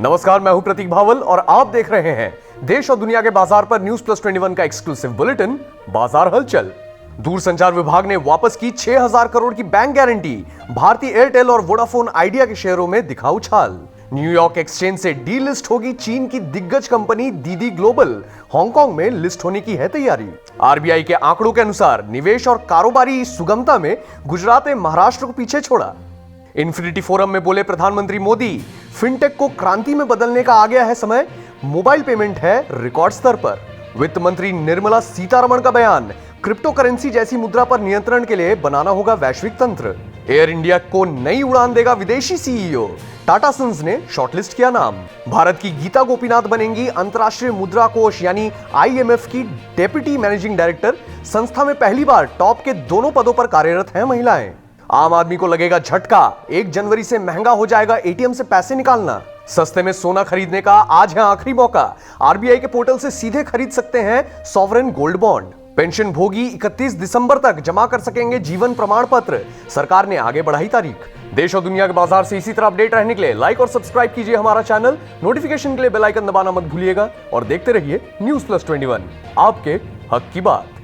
नमस्कार, मैं हूं प्रतीक भावल और आप देख रहे हैं देश और दुनिया के बाजार पर न्यूज प्लस 21 का एक्सक्लूसिव बुलेटिन बाजार हलचल। दूरसंचार विभाग ने वापस की 6,000 करोड़ की बैंक गारंटी। भारतीय एयरटेल और वोडाफोन आइडिया के शेयरों में दिखा उछाल। न्यूयॉर्क एक्सचेंज से डी लिस्ट होगी चीन की दिग्गज कंपनी दीदी ग्लोबल। हांगकांग में लिस्ट होने की है तैयारी। आरबीआई के आंकड़ों के अनुसार निवेश और कारोबारी सुगमता में गुजरात ने महाराष्ट्र को पीछे छोड़ा। इन्फिनिटी फोरम में बोले प्रधानमंत्री मोदी, फिनटेक को क्रांति में बदलने का आ गया है समय। मोबाइल पेमेंट है रिकॉर्ड स्तर पर। वित्त मंत्री निर्मला सीतारमण का बयान, क्रिप्टो करेंसी जैसी मुद्रा पर नियंत्रण के लिए बनाना होगा वैश्विक तंत्र। एयर इंडिया को नई उड़ान देगा विदेशी सीईओ। टाटा सन्स ने शॉर्टलिस्ट किया नाम। भारत की गीता गोपीनाथ बनेंगी अंतर्राष्ट्रीय मुद्रा कोष यानी आईएमएफ की डेप्यूटी मैनेजिंग डायरेक्टर। संस्था में पहली बार टॉप के दोनों पदों पर कार्यरत हैं महिलाएं। आम आदमी को लगेगा झटका, 1 जनवरी से महंगा हो जाएगा एटीएम से पैसे निकालना। सस्ते में सोना खरीदने का आज है आखिरी मौका। आरबीआई के पोर्टल से सीधे खरीद सकते हैं सॉवरेन गोल्ड बॉन्ड। पेंशन भोगी 31 दिसंबर तक जमा कर सकेंगे जीवन प्रमाण पत्र। सरकार ने आगे बढ़ाई तारीख। देश और दुनिया के बाजार से इसी तरह अपडेट रहने के लिए लाइक और सब्सक्राइब कीजिए हमारा चैनल। नोटिफिकेशन के लिए बेल आइकन दबाना मत भूलिएगा और देखते रहिए न्यूज प्लस 21, आपके हक की बात।